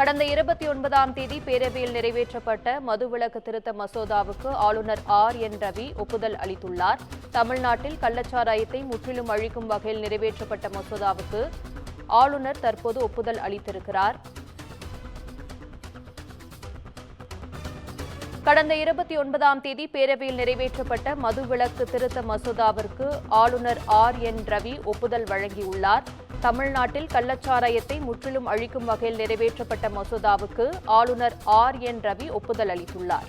கடந்த 29ஆம் தேதி பேரவையில் நிறைவேற்றப்பட்ட மதுவிலக்கு திருத்த மசோதாவுக்கு ஆளுநர் RN ரவி ஒப்புதல் அளித்துள்ளார். தமிழ்நாட்டில் கள்ளச்சாராயத்தை முற்றிலும் அழிக்கும் வகையில் நிறைவேற்றப்பட்ட மசோதாவுக்கு ஆளுநர் தற்போது ஒப்புதல் அளித்திருக்கிறார். கடந்த 29ஆம் தேதி பேரவையில் நிறைவேற்றப்பட்ட மதுவிலக்கு திருத்த மசோதாவிற்கு ஆளுநர் RN ரவி ஒப்புதல் வழங்கியுள்ளார். தமிழ்நாட்டில் கள்ளச்சாராயத்தை முற்றிலும் அழிக்கும் வகையில் நிறைவேற்றப்பட்ட மசோதாவுக்கு ஆளுநர் RN ரவி ஒப்புதல் அளித்துள்ளார்.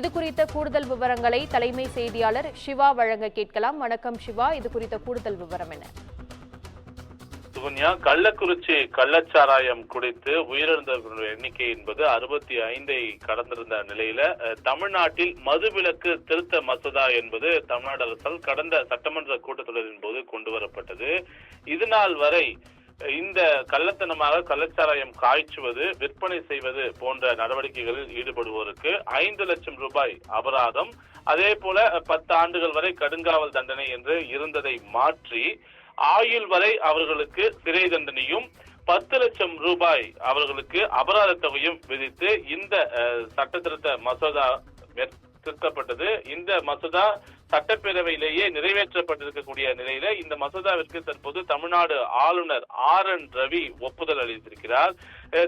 இதுகுறித்த கூடுதல் விவரங்களை தலைமை செய்தியாளர் சிவா வழங்க கேட்கலாம். வணக்கம் சிவா, இதுகுறித்த கூடுதல் விவரம் என்ன? சுகன்யா, கள்ளக்குறிச்சி கள்ளச்சாராயம் குடித்து உயிரிழந்தவர்களுடைய எண்ணிக்கை என்பது 65ஐ கடந்திருந்த நிலையில தமிழ்நாட்டில் மதுவிலக்கு திருத்த மசோதா என்பது தமிழ்நாடு அரசால் கடந்த சட்டமன்ற கூட்டத்தொடரின் போது கொண்டு வரப்பட்டது. இதுநாள் வரை இந்த கள்ளத்தனமாக கள்ளச்சாராயம் காய்ச்சுவது, விற்பனை செய்வது போன்ற நடவடிக்கைகளில் ஈடுபடுவோருக்கு 5 லட்சம் ரூபாய் அபராதம், அதே போல 10 ஆண்டுகள் வரை கடுங்காவல் தண்டனை என்று இருந்ததை மாற்றி ஆயுள் வரை அவர்களுக்கு சிறை தண்டனையும் 10 லட்சம் ரூபாய் அவர்களுக்கு அபராத தொகையும் விதித்து இந்த சட்ட திருத்த மசோதா திருத்தப்பட்டது. இந்த மசோதா சட்டப்பேரவையிலேயே நிறைவேற்றப்பட்டிருக்கக்கூடிய நிலையில இந்த மசோதாவிற்கு தற்போது தமிழ்நாடு ஆளுநர் RN ரவி ஒப்புதல் அளித்திருக்கிறார்.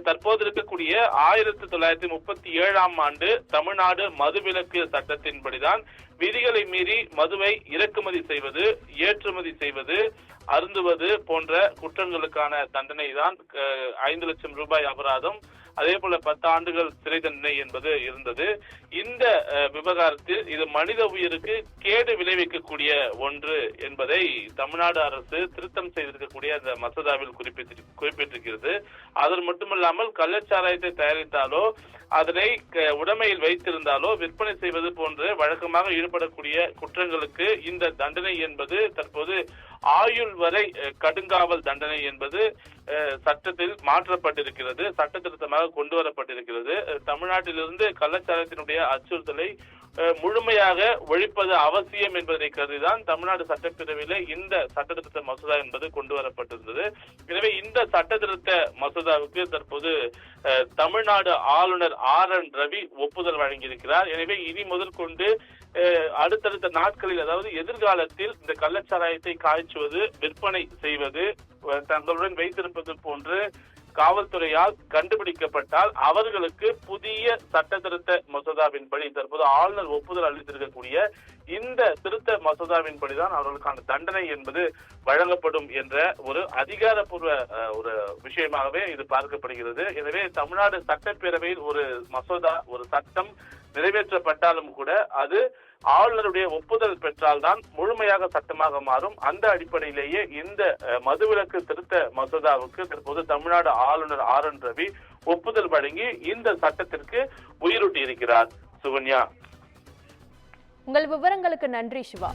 தற்போது இருக்கக்கூடிய 1937ஆம் ஆண்டு தமிழ்நாடு மதுவிலக்கு சட்டத்தின்படிதான் விதிகளை மீறி மதுவை இறக்குமதி செய்வது, ஏற்றுமதி செய்வது, அருந்துவது போன்ற குற்றங்களுக்கான தண்டனை தான் 5 லட்சம் ரூபாய் அபராதம், அதே போல 10 ஆண்டுகள் சிறை தண்டனை என்பது இருந்தது. இந்த விவகாரத்தில் இது மனித உயிருக்கு கேடு விளைவிக்கக்கூடிய ஒன்று என்பதை தமிழ்நாடு அரசு திருத்தம் செய்திருக்கக்கூடிய அந்த மசோதாவில் குறிப்பிட்டிருக்கிறது. அது மட்டுமல்லாமல் கள்ளச்சாராயத்தை தயாரித்தாலோ அதனை உடைமையில் வைத்திருந்தாலோ விற்பனை செய்வது போன்ற வழக்கமாக ஈடுபடக்கூடிய குற்றங்களுக்கு இந்த தண்டனை என்பது தற்போது ஆயுள் வரை கடுங்காவல் தண்டனை என்பது சட்டத்தில் மாற்றப்பட்டிருக்கிறது, சட்ட திருத்தமாக கொண்டு வரப்பட்டிருக்கிறது. தமிழ்நாட்டிலிருந்து கள்ளச்சாராயத்தினுடைய அச்சுறுத்தலை முழுமையாக ஒழிப்பது அவசியம் என்பதை கருதிதான் தமிழ்நாடு சட்டப்பேரவையில இந்த சட்ட திருத்த மசோதா என்பது கொண்டு வரப்பட்டிருந்தது. எனவே இந்த சட்ட திருத்த மசோதாவுக்கு தற்போது தமிழ்நாடு ஆளுநர் RN ரவி ஒப்புதல் வழங்கியிருக்கிறார். எனவே இனி முதல் கொண்டு அடுத்தடுத்த நாட்களில், அதாவது எதிர்காலத்தில் இந்த கள்ளச்சாராயத்தை காய்ச்சுவது, விற்பனை செய்வது, தங்களுடன் வைத்திருப்பது போன்று காவல்துறையால் கண்டுபிடிக்கப்பட்டால் அவர்களுக்கு புதிய சட்ட திருத்த மசோதாவின்படி தற்போது ஆளுநர் ஒப்புதல் அளித்திருக்கக்கூடிய இந்த திருத்த மசோதாவின்படிதான் அவர்களுக்கான தண்டனை என்பது வழங்கப்படும் என்ற ஒரு அதிகாரப்பூர்வ ஒரு விஷயமாகவே இது பார்க்கப்படுகிறது. எனவே தமிழ்நாடு சட்டப்பேரவையில் ஒரு மசோதா, ஒரு சட்டம் நிறைவேற்றப்பட்டாலும் கூட அது ஆளுநருடைய ஒப்புதல் பெற்றால்தான் முழுமையாக சட்டமாக மாறும். அந்த அடிப்படையிலேயே இந்த மதுவிலக்கு திருத்த மசோதாவுக்கு தற்போது தமிழ்நாடு ஆளுநர் RN ரவி ஒப்புதல் வழங்கி இந்த சட்டத்திற்கு உயிரூட்டி இருக்கிறார். சுகன்யா, உங்கள் விவரங்களுக்கு நன்றி சிவா.